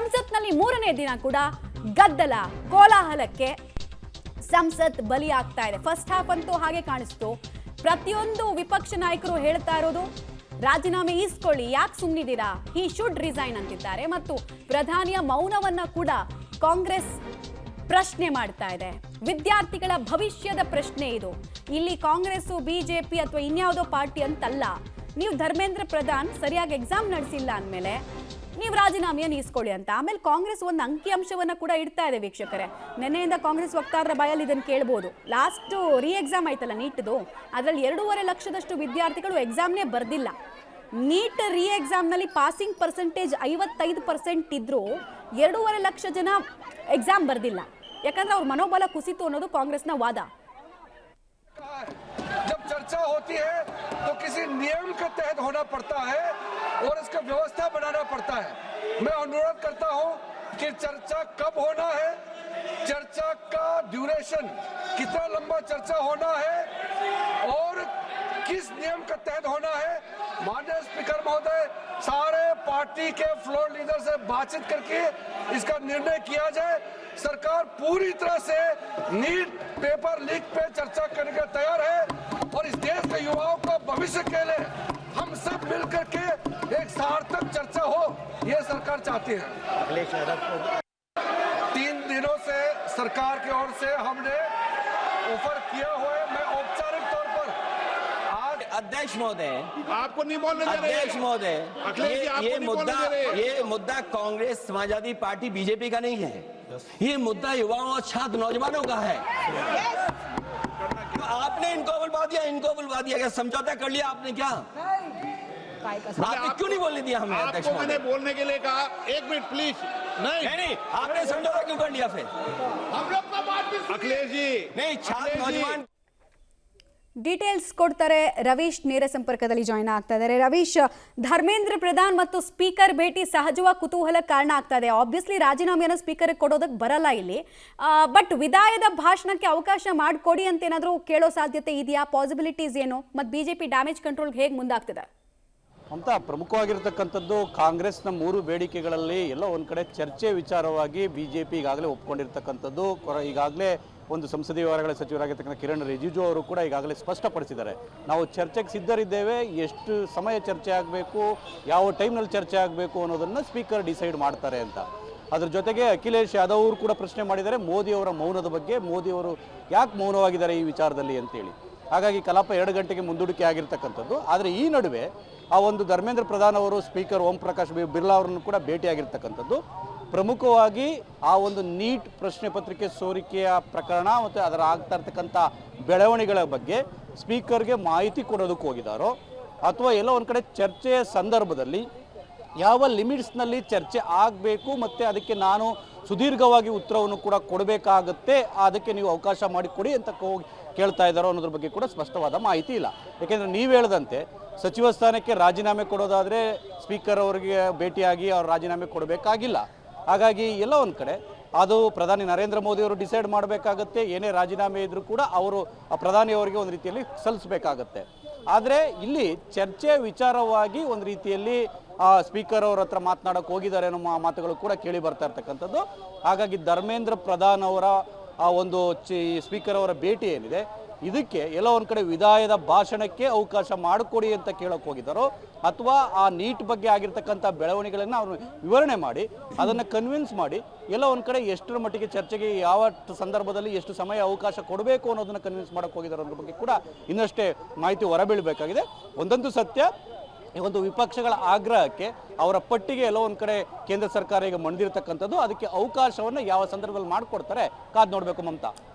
ಸಂಸತ್ನಲ್ಲಿ ಮೂರನೇ ದಿನ ಕೂಡ ಗದ್ದಲ ಕೋಲಾಹಲಕ್ಕೆ ಸಂಸತ್ ಬಲಿಯಾಗ್ತಾ ಇದೆ. ಫಸ್ಟ್ ಹಾಫ್ ಅಂತೂ ಹಾಗೆ ಕಾಣಿಸ್ತು. ಪ್ರತಿಯೊಂದು ವಿಪಕ್ಷ ನಾಯಕರು ಹೇಳ್ತಾ ಇರೋದು ರಾಜೀನಾಮೆ ಈಸ್ಕೊಳ್ಳಿ, ಯಾಕೆ ಸುಮ್ಮನಿದ್ದೀರಾ, ಹಿ ಶುಡ್ ರಿಸೈನ್ ಅಂತಿದ್ದಾರೆ. ಮತ್ತು ಪ್ರಧಾನಿಯ ಮೌನವನ್ನ ಕೂಡ ಕಾಂಗ್ರೆಸ್ ಪ್ರಶ್ನೆ ಮಾಡ್ತಾ ಇದೆ. ವಿದ್ಯಾರ್ಥಿಗಳ ಭವಿಷ್ಯದ ಪ್ರಶ್ನೆ ಇದು. ಇಲ್ಲಿ ಕಾಂಗ್ರೆಸ್, ಬಿಜೆಪಿ ಅಥವಾ ಇನ್ಯಾವುದೋ ಪಾರ್ಟಿ ಅಂತಲ್ಲ. ನೀವು ಧರ್ಮೇಂದ್ರ ಪ್ರಧಾನ್ ಸರಿಯಾಗಿ ಎಕ್ಸಾಮ್ ನಡೆಸಿಲ್ಲ ಅಂದಮೇಲೆ ನೀವು ರಾಜೀನಾಮೆಯನ್ನು ಈಸ್ಕೊಳ್ಳಿ ಅಂತ. ಆಮೇಲೆ ಕಾಂಗ್ರೆಸ್ ಒಂದು ಅಂಕಿಅಂಶವನ್ನ ಕೂಡ ಇಡ್ತಾ ಇದೆ ವೀಕ್ಷಕರೇ. ನಿನ್ನೆಯಿಂದ ಕಾಂಗ್ರೆಸ್ ವಕ್ತಾರರ ಬಾಯಲ್ಲಿ ಇದನ್ನು ಕೇಳ್ಬೋದು. ಲಾಸ್ಟ್ ರೀ ಎಕ್ಸಾಮ್ ಆಯ್ತಲ್ಲ ನೀಟ್ದು, ಅದರಲ್ಲಿ 2.5 ಲಕ್ಷದಷ್ಟು ವಿದ್ಯಾರ್ಥಿಗಳು ಎಕ್ಸಾಮ್ನೇ ಬರ್ದಿಲ್ಲ. ನೀಟ್ ರೀ ಎಕ್ಸಾಮ್ನಲ್ಲಿ ಪಾಸಿಂಗ್ ಪರ್ಸೆಂಟೇಜ್ 55% ಇದ್ರೂ 2.5 ಲಕ್ಷ ಜನ ಎಕ್ಸಾಮ್ ಬರ್ದಿಲ್ಲ. ಯಾಕಂದ್ರೆ ಅವ್ರ ಮನೋಬಲ ಕುಸಿತು ಅನ್ನೋದು ಕಾಂಗ್ರೆಸ್ನ ವಾದ. जब चर्चा होती है तो किसी नियम के तहत होना पड़ता है और इसका व्यवस्था बनाना पड़ता है। मैं अनुरोध करता हूं कि चर्चा कब होना है, चर्चा का ड्यूरेशन, कितना लंबा चर्चा होना है और किस नियम के तहत होना है। माननीय स्पीकर महोदय, सारे पार्टी के फ्लोर लीडर से बातचीत करके इसका निर्णय किया जाए। सरकार पूरी तरह से नीट पेपर लीक पे चर्चा करने के तैयार है और इस देश के युवाओं का भविष्य के लिए हम सब मिलकर के एक सार्थक चर्चा हो, ये सरकार चाहती है। 3 दिनों से सरकार की ओर से हमने ऑफर किया हुआ है। मैं औपचारिक तौर पर आज अध्यक्ष महोदय, आपको नहीं बोलने दे रहे। अध्यक्ष महोदय, अखिलेश जी, आपको नहीं बोलने दे रहे। ये मुद्दा कांग्रेस, समाजवादी पार्टी, बीजेपी का नहीं है। ये मुद्दा युवाओं और छात्र नौजवानों का है। तो आपने इनको बुलवा दिया, क्या समझौता कर लिया आपने? क्या आपने क्यों नहीं बोलने दिया हमें? अध्यक्ष आपको मैंने महोदय, बोलने के लिए कहा, 1 मिनट प्लीज। नहीं, आपने समझौता क्यों कर लिया फिर? हम लोग का बात भी अखिलेश जी नहीं, छात्र नौजवान ಡೀಟೇಲ್ಸ್ ಕೊಡ್ತಾರೆ ರವೀಶ್. ನೇರ ಸಂಪರ್ಕದಲ್ಲಿ ಜಾಯ್ನ್ ಆಗ್ತಾ ಇದ್ದಾರೆ. ರವೀಶ್, ಧರ್ಮೇಂದ್ರ ಪ್ರಧಾನ್ ಮತ್ತು ಸ್ಪೀಕರ್ ಭೇಟಿ ಸಹಜವಾಗಿ ಕುತೂಹಲ ಕಾರಣ ಆಗ್ತಾ ಇದೆ. ಆಬ್ವಿಯಸ್ಲಿ ರಾಜೀನಾಮೆಯನ್ನು ಸ್ಪೀಕರ್ ಕೊಡೋದಕ್ಕೆ ಬರಲ್ಲ ಇಲ್ಲಿ, ಬಟ್ ವಿದಾಯದ ಭಾಷಣಕ್ಕೆ ಅವಕಾಶ ಮಾಡಿಕೊಡಿ ಅಂತ ಏನಾದರೂ ಕೇಳೋ ಸಾಧ್ಯತೆ ಇದೆಯಾ? ಪಾಸಿಬಿಲಿಟೀಸ್ ಏನು? ಮತ್ತು ಬಿಜೆಪಿ ಡ್ಯಾಮೇಜ್ ಕಂಟ್ರೋಲ್ಗೆ ಹೇಗೆ ಮುಂದಾಗ್ತಿದೆ ಅಂತ ಪ್ರಮುಖವಾಗಿರ್ತಕ್ಕಂಥದ್ದು ಕಾಂಗ್ರೆಸ್ನ 3 ಬೇಡಿಕೆಗಳಲ್ಲಿ ಎಲ್ಲೋ ಒಂದು ಕಡೆ ಚರ್ಚೆ ವಿಚಾರವಾಗಿ ಬಿಜೆಪಿ ಈಗಾಗಲೇ ಒಪ್ಕೊಂಡಿರ್ತಕ್ಕಂಥದ್ದು. ಈಗಾಗಲೇ ಒಂದು ಸಂಸದೀಯ ವ್ಯವಹಾರಗಳ ಸಚಿವರಾಗಿರ್ತಕ್ಕಂಥ ಕಿರಣ್ ರಿಜಿಜು ಅವರು ಕೂಡ ಈಗಾಗಲೇ ಸ್ಪಷ್ಟಪಡಿಸಿದ್ದಾರೆ, ನಾವು ಚರ್ಚೆಗೆ ಸಿದ್ಧರಿದ್ದೇವೆ, ಎಷ್ಟು ಸಮಯ ಚರ್ಚೆ ಆಗಬೇಕು, ಯಾವ ಟೈಮ್ನಲ್ಲಿ ಚರ್ಚೆ ಆಗಬೇಕು ಅನ್ನೋದನ್ನು ಸ್ಪೀಕರ್ ಡಿಸೈಡ್ ಮಾಡ್ತಾರೆ ಅಂತ. ಅದ್ರ ಜೊತೆಗೆ ಅಖಿಲೇಶ್ ಯಾದವ್ ಅವರು ಕೂಡ ಪ್ರಶ್ನೆ ಮಾಡಿದ್ದಾರೆ ಮೋದಿಯವರ ಮೌನದ ಬಗ್ಗೆ, ಮೋದಿಯವರು ಯಾಕೆ ಮೌನವಾಗಿದ್ದಾರೆ ಈ ವಿಚಾರದಲ್ಲಿ ಅಂತೇಳಿ. ಹಾಗಾಗಿ ಕಲಾಪ 2 ಗಂಟೆಗೆ ಮುಂದೂಡಿಕೆ ಆಗಿರ್ತಕ್ಕಂಥದ್ದು. ಆದರೆ ಈ ನಡುವೆ ಆ ಒಂದು ಧರ್ಮೇಂದ್ರ ಪ್ರಧಾನ್ ಅವರು ಸ್ಪೀಕರ್ ಓಂ ಪ್ರಕಾಶ್ ಬಿರ್ಲಾ ಅವರನ್ನು ಕೂಡ ಭೇಟಿಯಾಗಿರ್ತಕ್ಕಂಥದ್ದು. ಪ್ರಮುಖವಾಗಿ ಆ ಒಂದು ನೀಟ್ ಪ್ರಶ್ನೆ ಪತ್ರಿಕೆ ಸೋರಿಕೆಯ ಪ್ರಕರಣ ಮತ್ತು ಅದರ ಆಗ್ತಾ ಇರ್ತಕ್ಕಂಥ ಬೆಳವಣಿಗೆಗಳ ಬಗ್ಗೆ ಸ್ಪೀಕರ್ಗೆ ಮಾಹಿತಿ ಕೊಡೋದಕ್ಕೆ ಹೋಗಿದ್ದಾರೋ ಅಥವಾ ಎಲ್ಲೋ ಒಂದು ಕಡೆ ಚರ್ಚೆಯ ಸಂದರ್ಭದಲ್ಲಿ ಯಾವ ಲಿಮಿಟ್ಸ್ನಲ್ಲಿ ಚರ್ಚೆ ಆಗಬೇಕು ಮತ್ತು ಅದಕ್ಕೆ ನಾನು ಸುದೀರ್ಘವಾಗಿ ಉತ್ತರವನ್ನು ಕೂಡ ಕೊಡಬೇಕಾಗತ್ತೆ, ಅದಕ್ಕೆ ನೀವು ಅವಕಾಶ ಮಾಡಿಕೊಡಿ ಅಂತ ಕೇಳ್ತಾ ಇದ್ದಾರೋ ಅನ್ನೋದ್ರ ಬಗ್ಗೆ ಕೂಡ ಸ್ಪಷ್ಟವಾದ ಮಾಹಿತಿ ಇಲ್ಲ. ಯಾಕೆಂದರೆ ನೀವು ಹೇಳ್ದಂತೆ ಸಚಿವ ಸ್ಥಾನಕ್ಕೆ ರಾಜೀನಾಮೆ ಕೊಡೋದಾದರೆ ಸ್ಪೀಕರ್ ಅವರಿಗೆ ಭೇಟಿಯಾಗಿ ಅವ್ರು ರಾಜೀನಾಮೆ ಕೊಡಬೇಕಾಗಿಲ್ಲ. ಹಾಗಾಗಿ ಎಲ್ಲ ಒಂದು ಕಡೆ ಅದು ಪ್ರಧಾನಿ ನರೇಂದ್ರ ಮೋದಿ ಅವರು ಡಿಸೈಡ್ ಮಾಡಬೇಕಾಗತ್ತೆ. ಏನೇ ರಾಜೀನಾಮೆ ಇದ್ರೂ ಕೂಡ ಅವರು ಆ ಪ್ರಧಾನಿಯವರಿಗೆ ಒಂದು ರೀತಿಯಲ್ಲಿ ಸಲ್ಲಿಸಬೇಕಾಗತ್ತೆ. ಆದರೆ ಇಲ್ಲಿ ಚರ್ಚೆ ವಿಚಾರವಾಗಿ ಒಂದು ರೀತಿಯಲ್ಲಿ ಸ್ಪೀಕರ್ ಅವ್ರ ಹತ್ರ ಮಾತನಾಡೋಕೆ ಹೋಗಿದ್ದಾರೆ ಅನ್ನೋ ಮಾತುಗಳು ಕೂಡ ಕೇಳಿ ಬರ್ತಾ ಇರ್ತಕ್ಕಂಥದ್ದು. ಹಾಗಾಗಿ ಧರ್ಮೇಂದ್ರ ಪ್ರಧಾನ್ ಅವರ ಆ ಒಂದು ಸ್ಪೀಕರ್ ಅವರ ಭೇಟಿ ಏನಿದೆ ಇದಕ್ಕೆ ಎಲ್ಲೋ ಒಂದು ಕಡೆ ವಿದಾಯದ ಭಾಷಣಕ್ಕೆ ಅವಕಾಶ ಮಾಡಿಕೊಡಿ ಅಂತ ಕೇಳೋಕೆ ಹೋಗಿದ್ದಾರೋ ಅಥವಾ ಆ ನೀಟ್ ಬಗ್ಗೆ ಆಗಿರ್ತಕ್ಕಂಥ ಬೆಳವಣಿಗೆಗಳನ್ನು ಅವರು ವಿವರಣೆ ಮಾಡಿ ಅದನ್ನು ಕನ್ವಿನ್ಸ್ ಮಾಡಿ ಎಲ್ಲ ಒಂದು ಕಡೆ ಎಷ್ಟರ ಮಟ್ಟಿಗೆ ಚರ್ಚೆಗೆ ಯಾವ ಸಂದರ್ಭದಲ್ಲಿ ಎಷ್ಟು ಸಮಯ ಅವಕಾಶ ಕೊಡಬೇಕು ಅನ್ನೋದನ್ನು ಕನ್ವಿನ್ಸ್ ಮಾಡೋಕೆ ಹೋಗಿದ್ದಾರೋ ಅನ್ನೋದ್ರ ಬಗ್ಗೆ ಕೂಡ ಇನ್ನಷ್ಟೇ ಮಾಹಿತಿ ಹೊರಬೀಳಬೇಕಾಗಿದೆ. ಒಂದಂತೂ ಸತ್ಯ, ಈ ಒಂದು ವಿಪಕ್ಷಗಳ ಆಗ್ರಹಕ್ಕೆ ಅವರ ಪಟ್ಟಿಗೆ ಎಲ್ಲೋ ಒಂದು ಕಡೆ ಕೇಂದ್ರ ಸರ್ಕಾರ ಈಗ ಮಣಿದಿರ್ತಕ್ಕಂಥದ್ದು. ಅದಕ್ಕೆ ಅವಕಾಶವನ್ನು ಯಾವ ಸಂದರ್ಭದಲ್ಲಿ ಮಾಡಿಕೊಡ್ತಾರೆ ಕಾದು ನೋಡಬೇಕು ಮಮತಾ.